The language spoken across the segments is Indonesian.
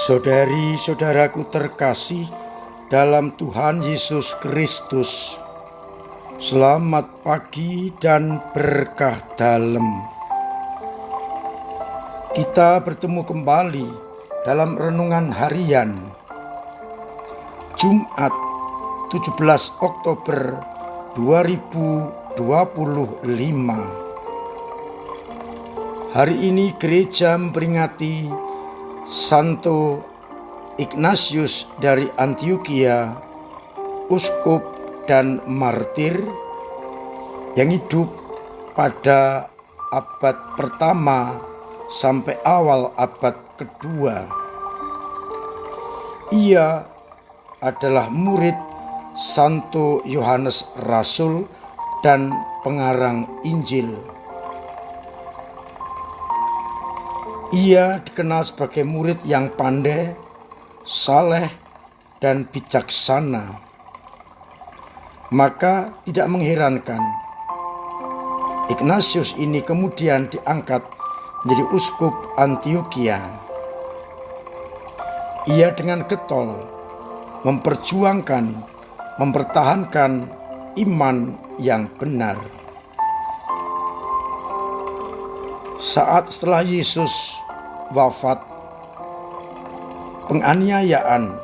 Saudari-saudaraku terkasih dalam Tuhan Yesus Kristus, selamat pagi dan berkah dalam. Kita bertemu kembali dalam renungan harian Jumat 17 Oktober 2025. Hari ini gereja memperingati Santo Ignatius dari Antioquia, uskup dan martir yang hidup pada abad pertama sampai awal abad kedua. Ia adalah murid Santo Yohanes Rasul dan pengarang Injil. Ia dikenal sebagai murid yang pandai, saleh, dan bijaksana. Maka tidak mengherankan Ignatius ini kemudian diangkat menjadi uskup Antioquia. Ia dengan getol mempertahankan iman yang benar. Saat setelah Yesus wafat, penganiayaan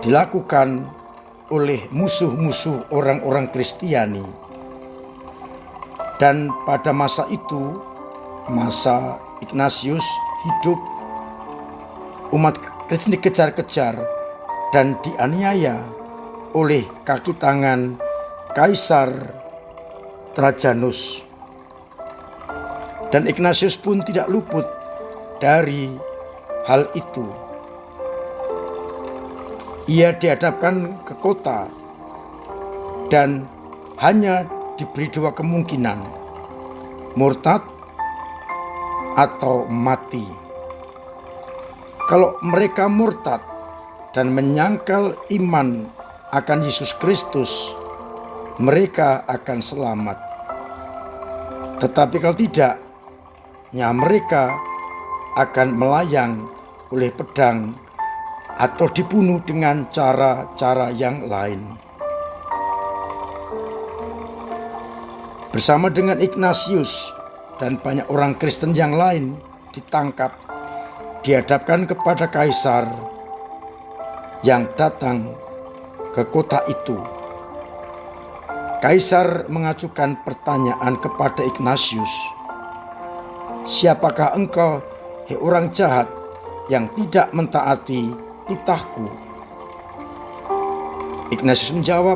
dilakukan oleh musuh-musuh orang-orang Kristiani. Dan pada masa itu, masa Ignatius hidup, umat Kristen dikejar-kejar dan dianiaya oleh kaki tangan Kaisar Trajanus. Dan Ignatius pun tidak luput dari hal itu. Ia dihadapkan ke kota dan hanya diberi dua kemungkinan, murtad atau mati. Kalau mereka murtad dan menyangkal iman akan Yesus Kristus, mereka akan selamat. Tetapi kalau tidak, mereka akan melayang oleh pedang atau dibunuh dengan cara-cara yang lain. Bersama dengan Ignatius dan banyak orang Kristen yang lain ditangkap, dihadapkan kepada kaisar yang datang ke kota itu. Kaisar mengajukan pertanyaan kepada Ignatius, "Siapakah engkau, hei orang jahat yang tidak mentaati titahku?" Ignatius menjawab,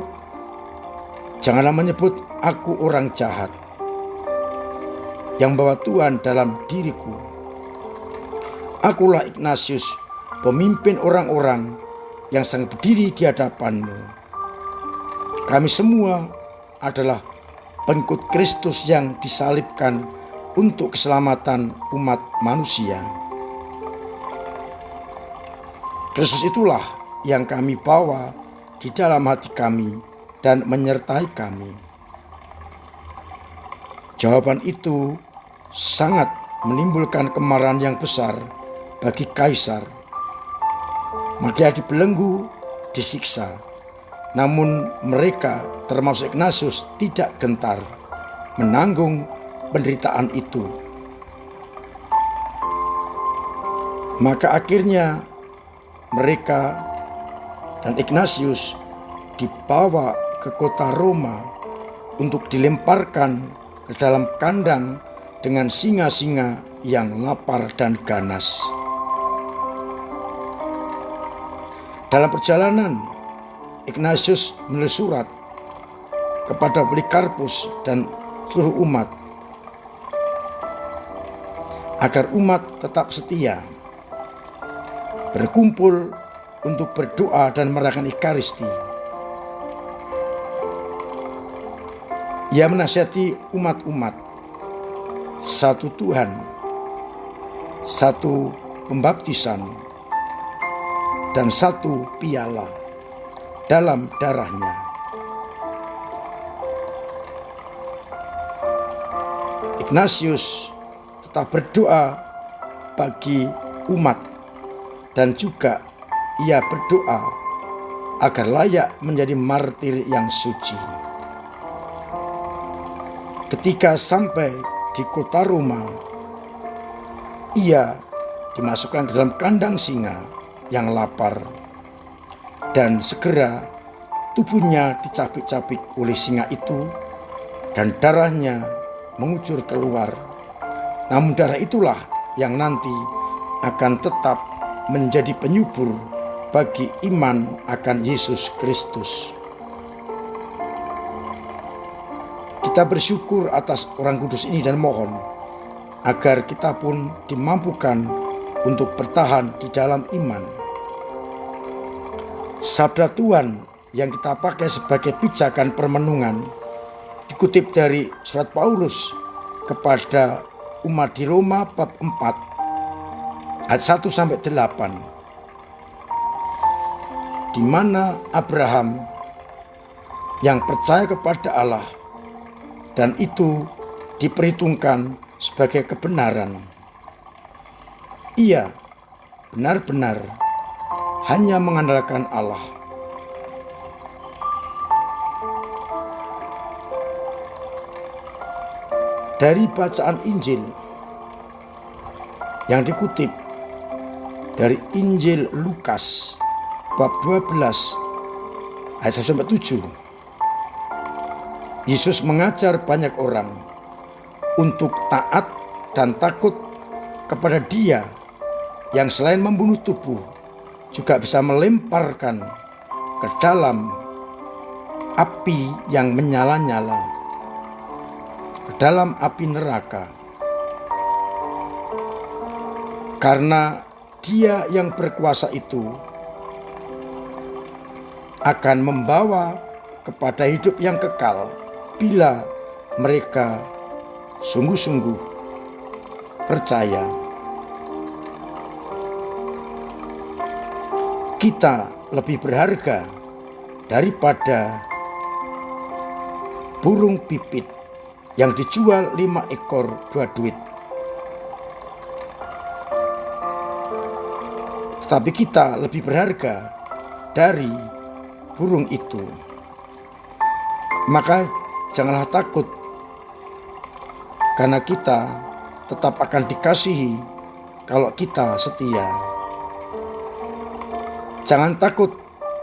"Janganlah menyebut aku orang jahat yang bawa Tuhan dalam diriku. Akulah Ignatius, pemimpin orang-orang yang sedang berdiri di hadapanmu. Kami semua adalah pengikut Kristus yang disalibkan untuk keselamatan umat manusia. Kristus itulah yang kami bawa di dalam hati kami dan menyertai kami." Jawaban itu sangat menimbulkan kemarahan yang besar bagi kaisar. Maka dibelenggu, disiksa. Namun mereka, termasuk Ignatius, tidak gentar menanggung penderitaan itu. Maka akhirnya mereka dan Ignatius dibawa ke kota Roma untuk dilemparkan ke dalam kandang dengan singa-singa yang lapar dan ganas. Dalam perjalanan, Ignatius menulis surat kepada Polikarpus dan seluruh umat agar umat tetap setia, berkumpul untuk berdoa dan merayakan Ekaristi. Ia menasihati umat-umat, satu Tuhan, satu pembaptisan, dan satu piala dalam darahnya. Ignatius tetap berdoa bagi umat dan juga ia berdoa agar layak menjadi martir yang suci. Ketika sampai di kota Roma, ia dimasukkan ke dalam kandang singa yang lapar, dan segera tubuhnya dicapik-capik oleh singa itu dan darahnya mengucur keluar. Namun darah itulah yang nanti akan tetap menjadi penyubur bagi iman akan Yesus Kristus. Kita bersyukur atas Orang Kudus ini dan mohon agar kita pun dimampukan untuk bertahan di dalam iman. Sabda Tuhan yang kita pakai sebagai pijakan permenungan dikutip dari surat Paulus kepada umat di Roma bab 4 ayat 1-8, di mana Abraham yang percaya kepada Allah dan itu diperhitungkan sebagai kebenaran. Ia benar-benar hanya mengandalkan Allah. Dari bacaan Injil yang dikutip dari Injil Lukas bab 12 ayat 1-7, Yesus mengajar banyak orang untuk taat dan takut kepada Dia yang selain membunuh tubuh juga bisa melemparkan ke dalam api yang menyala-nyala, ke dalam api neraka. Karena Dia yang berkuasa itu akan membawa kepada hidup yang kekal bila mereka sungguh-sungguh percaya. Kita lebih berharga daripada burung pipit yang dijual 5 ekor 2 duit. Tetapi kita lebih berharga dari burung itu. Maka janganlah takut, karena kita tetap akan dikasihi kalau kita setia. Jangan takut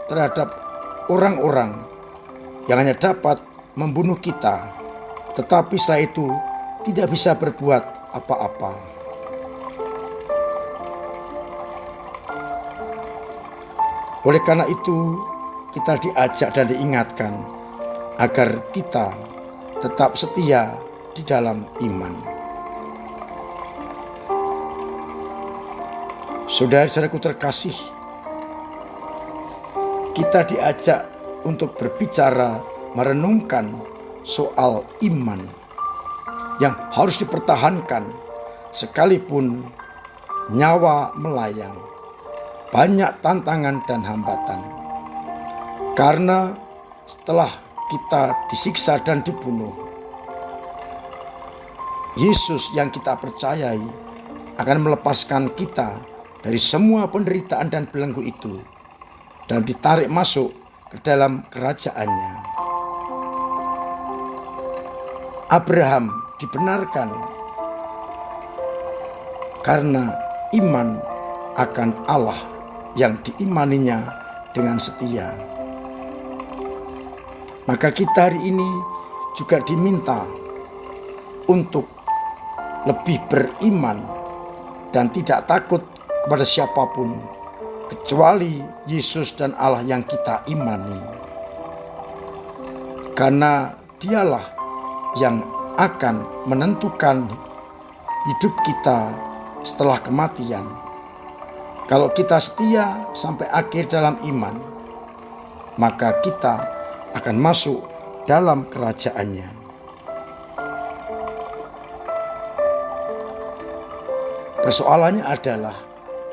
terhadap orang-orang yang hanya dapat membunuh kita, tetapi setelah itu tidak bisa berbuat apa-apa. Oleh karena itu, kita diajak dan diingatkan agar kita tetap setia di dalam iman. Saudara-saudaraku terkasih, kita diajak untuk berbicara, merenungkan soal iman yang harus dipertahankan sekalipun nyawa melayang, banyak tantangan dan hambatan. Karena setelah kita disiksa dan dibunuh, Yesus yang kita percayai akan melepaskan kita dari semua penderitaan dan belenggu itu dan ditarik masuk ke dalam kerajaannya. Abraham dibenarkan karena iman akan Allah yang diimaninya dengan setia. Maka kita hari ini juga diminta untuk lebih beriman dan tidak takut kepada siapapun kecuali Yesus dan Allah yang kita imani. Karena Dialah yang akan menentukan hidup kita setelah kematian. Kalau kita setia sampai akhir dalam iman, maka kita akan masuk dalam kerajaannya. Persoalannya adalah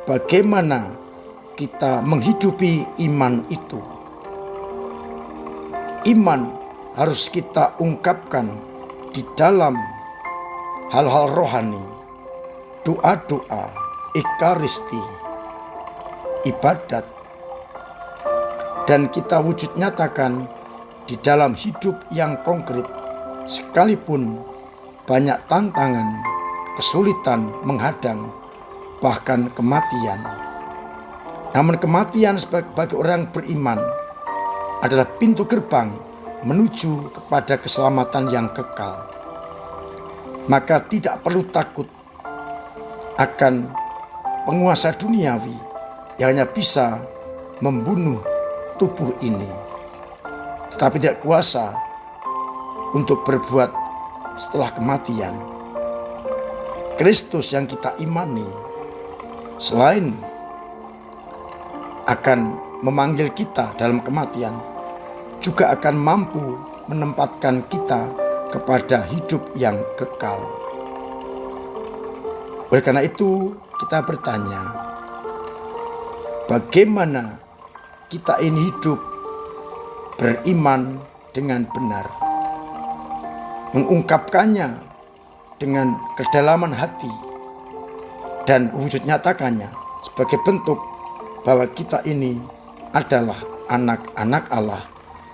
bagaimana kita menghidupi iman itu. Iman harus kita ungkapkan di dalam hal-hal rohani, doa-doa, ekaristi, ibadat, dan kita wujud nyatakan di dalam hidup yang konkret, sekalipun banyak tantangan, kesulitan menghadang, bahkan kematian. Namun kematian bagi orang beriman adalah pintu gerbang menuju kepada keselamatan yang kekal. Maka tidak perlu takut akan penguasa duniawi yang hanya bisa membunuh tubuh ini, tetapi tidak kuasa untuk berbuat setelah kematian. Kristus yang kita imani selain akan memanggil kita dalam kematian, juga akan mampu menempatkan kita kepada hidup yang kekal. Oleh karena itu kita bertanya, bagaimana kita ini hidup beriman dengan benar, mengungkapkannya dengan kedalaman hati, dan wujud nyatakannya sebagai bentuk bahwa kita ini adalah anak-anak Allah,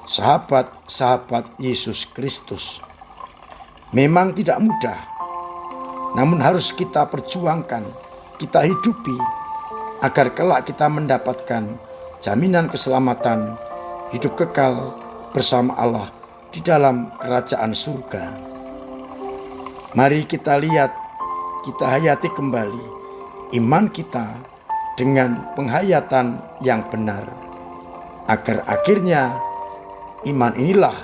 sahabat-sahabat Yesus Kristus. Memang tidak mudah, namun harus kita perjuangkan, kita hidupi, agar kelak kita mendapatkan jaminan keselamatan, hidup kekal bersama Allah di dalam kerajaan surga. Mari kita lihat, kita hayati kembali iman kita dengan penghayatan yang benar, agar akhirnya iman inilah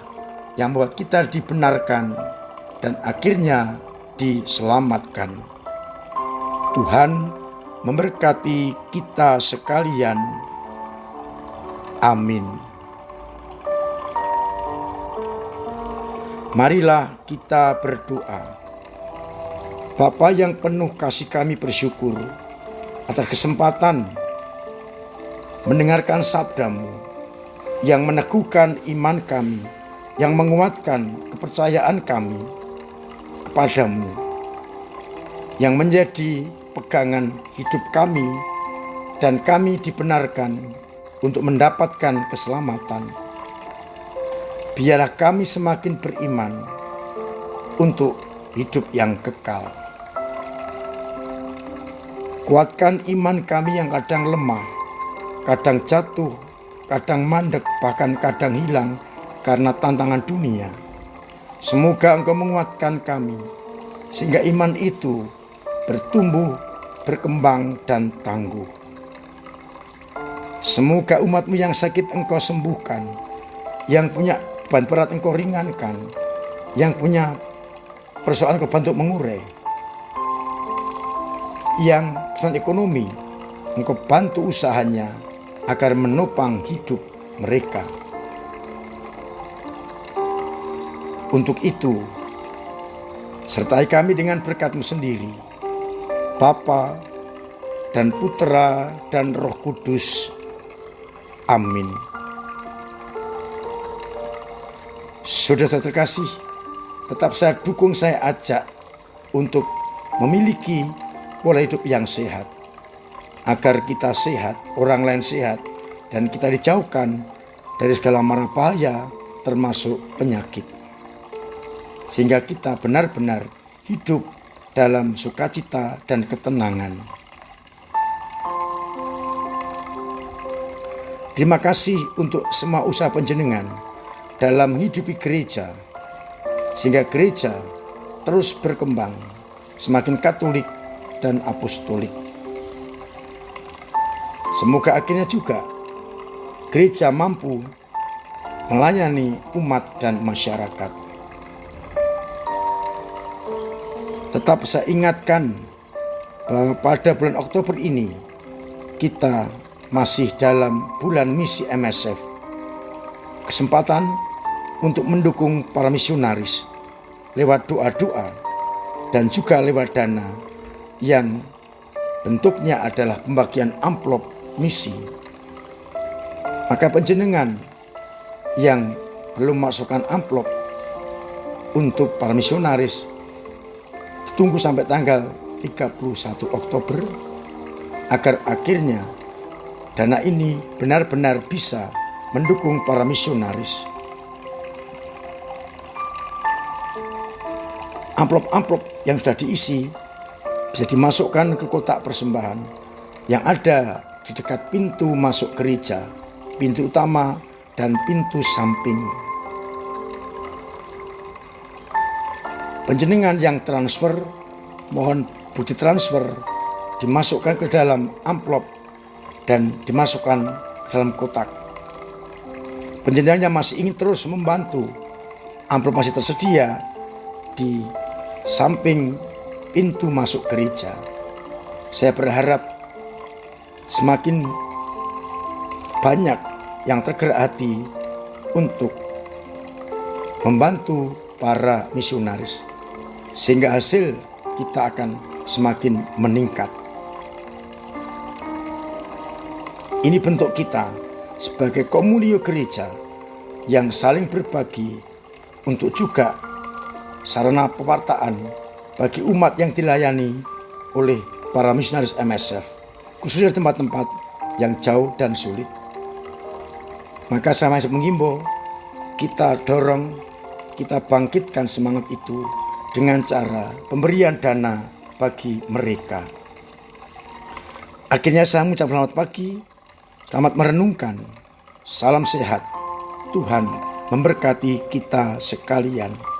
yang membuat kita dibenarkan dan akhirnya diselamatkan. Tuhan memberkati kita sekalian. Amin. Marilah kita berdoa. Bapa yang penuh kasih, kami bersyukur atas kesempatan mendengarkan sabda-Mu yang meneguhkan iman kami, yang menguatkan kepercayaan kami kepadamu, yang menjadi pegangan hidup kami, dan kami dibenarkan untuk mendapatkan keselamatan. Biarlah kami semakin beriman untuk hidup yang kekal. Kuatkan iman kami yang kadang lemah, kadang jatuh, kadang mandek, bahkan kadang hilang karena tantangan dunia. Semoga Engkau menguatkan kami, sehingga iman itu bertumbuh, berkembang, dan tangguh. Semoga umat-Mu yang sakit Engkau sembuhkan, yang punya beban berat Engkau ringankan, yang punya persoalan Engkau bantu mengurai, yang kesulitan ekonomi Engkau bantu usahanya agar menopang hidup mereka. Untuk itu, sertai kami dengan berkat-Mu sendiri, Bapa dan Putra dan Roh Kudus. Amin. Saudara terkasih, tetap saya dukung, saya ajak untuk memiliki pola hidup yang sehat, agar kita sehat, orang lain sehat, dan kita dijauhkan dari segala mara bahaya termasuk penyakit, sehingga kita benar-benar hidup dalam sukacita dan ketenangan. Terima kasih untuk semua usaha panjenengan dalam menghidupi gereja, sehingga gereja terus berkembang semakin katolik dan apostolik. Semoga akhirnya juga gereja mampu melayani umat dan masyarakat. Tetap saya ingatkan bahwa pada bulan Oktober ini kita masih dalam bulan misi MSF. Kesempatan untuk mendukung para misionaris lewat doa-doa dan juga lewat dana yang bentuknya adalah pembagian amplop misi. Maka panjenengan yang belum masukkan amplop untuk para misionaris, tunggu sampai tanggal 31 Oktober agar akhirnya dana ini benar-benar bisa mendukung para misionaris. Amplop-amplop yang sudah diisi bisa dimasukkan ke kotak persembahan yang ada di dekat pintu masuk gereja, pintu utama, dan pintu samping. Panjenengan yang transfer, mohon bukti transfer dimasukkan ke dalam amplop dan dimasukkan ke dalam kotak. Panjenengan yang masih ingin terus membantu, amplop masih tersedia di samping pintu masuk gereja. Saya berharap semakin banyak yang tergerak hati untuk membantu para misionaris, sehingga hasil kita akan semakin meningkat. Ini bentuk kita sebagai komunio gereja yang saling berbagi untuk juga sarana pewartaan bagi umat yang dilayani oleh para misionaris MSF, khususnya di tempat-tempat yang jauh dan sulit. Maka saya masih menghimbau, kita dorong, kita bangkitkan semangat itu dengan cara pemberian dana bagi mereka. Akhirnya saya mengucap selamat pagi, selamat merenungkan, salam sehat, Tuhan memberkati kita sekalian.